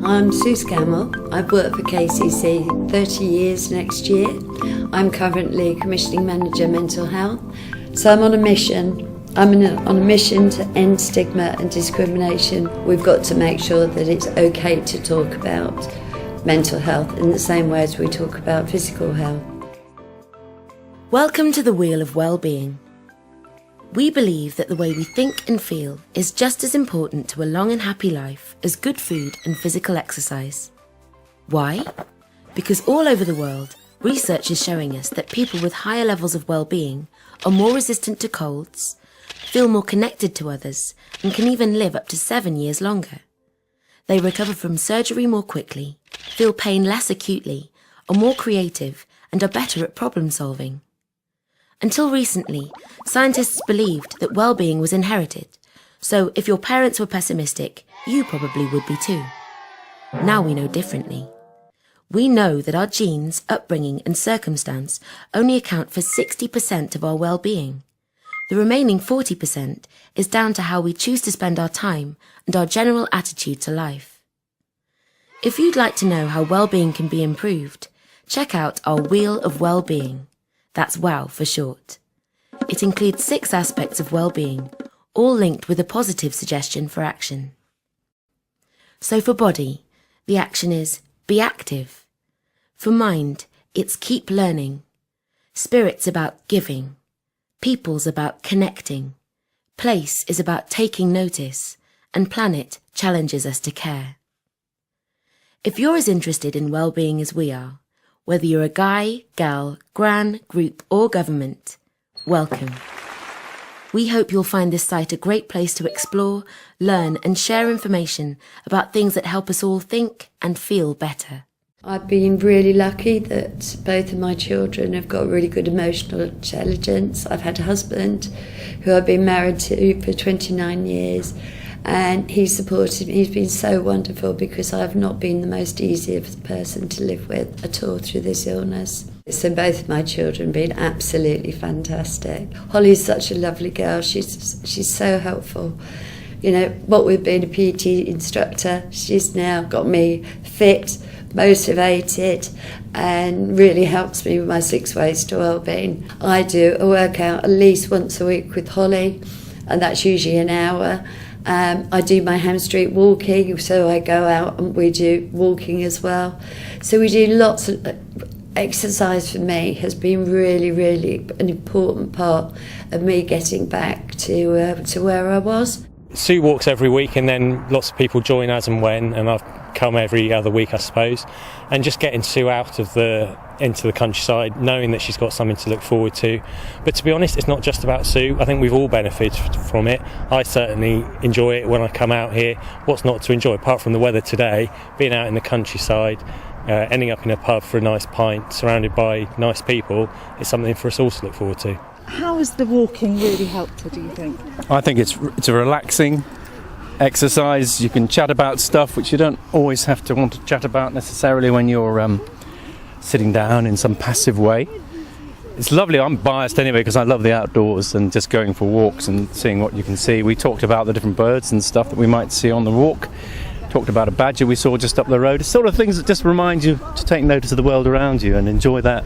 I'm Sue Scamell. I've worked for KCC 30 years next year. I'm currently Commissioning Manager Mental Health. So I'm on a mission. On a mission to end stigma and discrimination. We've got to make sure that it's okay to talk about mental health in the same way as we talk about physical health. Welcome to the Wheel of Wellbeing. We believe that the way we think and feel is just as important to a long and happy life as good food and physical exercise. Why? Because all over the world, research is showing us that people with higher levels of well-being are more resistant to colds, feel more connected to others, and can even live up to 7 years longer. They recover from surgery more quickly, feel pain less acutely, are more creative, and are better at problem solving. Until recently, scientists believed that well-being was inherited, so if your parents were pessimistic, you probably would be too. Now we know differently. We know that our genes, upbringing and circumstance only account for 60% of our well-being. The remaining 40% is down to how we choose to spend our time and our general attitude to life. If you'd like to know how well-being can be improved, check out our Wheel of Wellbeing. That's WOW for short. It includes 6 aspects of well-being, all linked with a positive suggestion for action. So for body, the action is be active. For mind, it's keep learning. Spirit's about giving. People's about connecting. Place is about taking notice. And planet challenges us to care. If you're as interested in well-being as we are, whether you're a guy, gal, gran, group or government, welcome. We hope you'll find this site a great place to explore, learn and share information about things that help us all think and feel better. I've been really lucky that both of my children have got really good emotional intelligence. I've had a husband who I've been married to for 29 years. And he's supported me. He's been so wonderful because I've not been the most easiest person to live with at all through this illness. So both of my children have been absolutely fantastic. Holly's such a lovely girl. She's so helpful. You know, what with being a PT instructor, she's now got me fit, motivated, and really helps me with my 6 ways to wellbeing. I do a workout at least once a week with Holly, and that's usually an hour. I do my hamstring walking, so I go out and we do walking as well. So we do lots of exercise. For me has been really, really an important part of me getting back to where I was. Sue walks every week and then lots of people join as and when, and I've come every other week I suppose, and just getting Sue out of into the countryside, knowing that she's got something to look forward to. But to be honest, it's not just about Sue. I think we've all benefited from it. I certainly enjoy it when I come out here. What's not to enjoy apart from the weather today, being out in the countryside, ending up in a pub for a nice pint surrounded by nice people is something for us all to look forward to. How has the walking really helped her, do you think? I think it's a relaxing exercise. You can chat about stuff which you don't always have to want to chat about necessarily when you're sitting down in some passive way. It's lovely. I'm biased anyway because I love the outdoors and just going for walks and seeing what you can see. We talked about the different birds and stuff that we might see on the walk. Talked about a badger we saw just up the road. It's sort of things that just remind you to take notice of the world around you and enjoy that.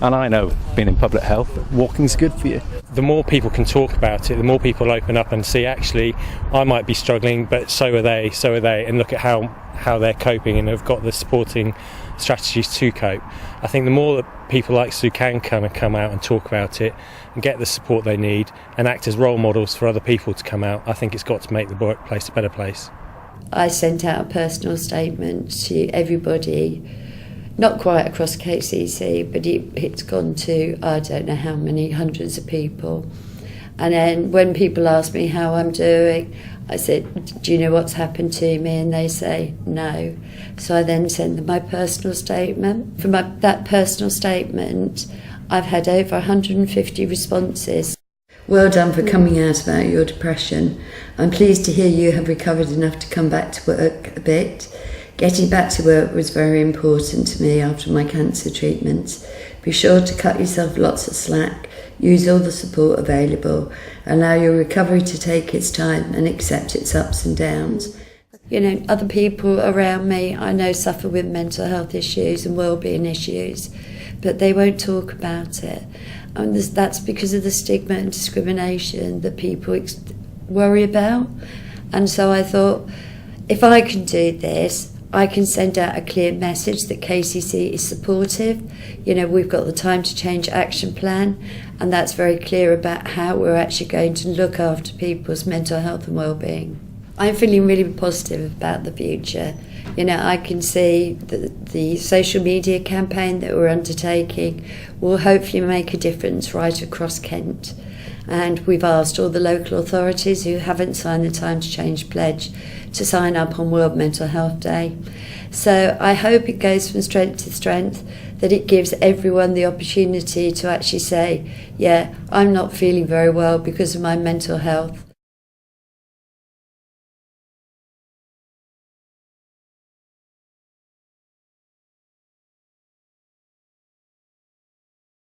And I know, being in public health, walking's good for you. The more people can talk about it, the more people open up and see, actually, I might be struggling, but so are they, and look at how they're coping and have got the supporting strategies to cope. I think the more that people like Sue can kind of come out and talk about it and get the support they need and act as role models for other people to come out, I think it's got to make the workplace a better place. I sent out a personal statement to everybody, not quite across KCC, but it's gone to I don't know how many hundreds of people. And then when people ask me how I'm doing, I said, do you know what's happened to me? And they say, no. So I then send them my personal statement. From that personal statement, I've had over 150 responses. Well done for coming out about your depression. I'm pleased to hear you have recovered enough to come back to work a bit. Getting back to work was very important to me after my cancer treatments. Be sure to cut yourself lots of slack, use all the support available, allow your recovery to take its time and accept its ups and downs. Other people around me I know suffer with mental health issues and wellbeing issues, but they won't talk about it. And that's because of the stigma and discrimination that people worry about. And so I thought, if I can do this, I can send out a clear message that KCC is supportive. We've got the Time to Change action plan, and that's very clear about how we're actually going to look after people's mental health and wellbeing. I'm feeling really positive about the future. I can see that the social media campaign that we're undertaking will hopefully make a difference right across Kent. And we've asked all the local authorities who haven't signed the Time to Change pledge to sign up on World Mental Health Day. So I hope it goes from strength to strength, that it gives everyone the opportunity to actually say, yeah, I'm not feeling very well because of my mental health.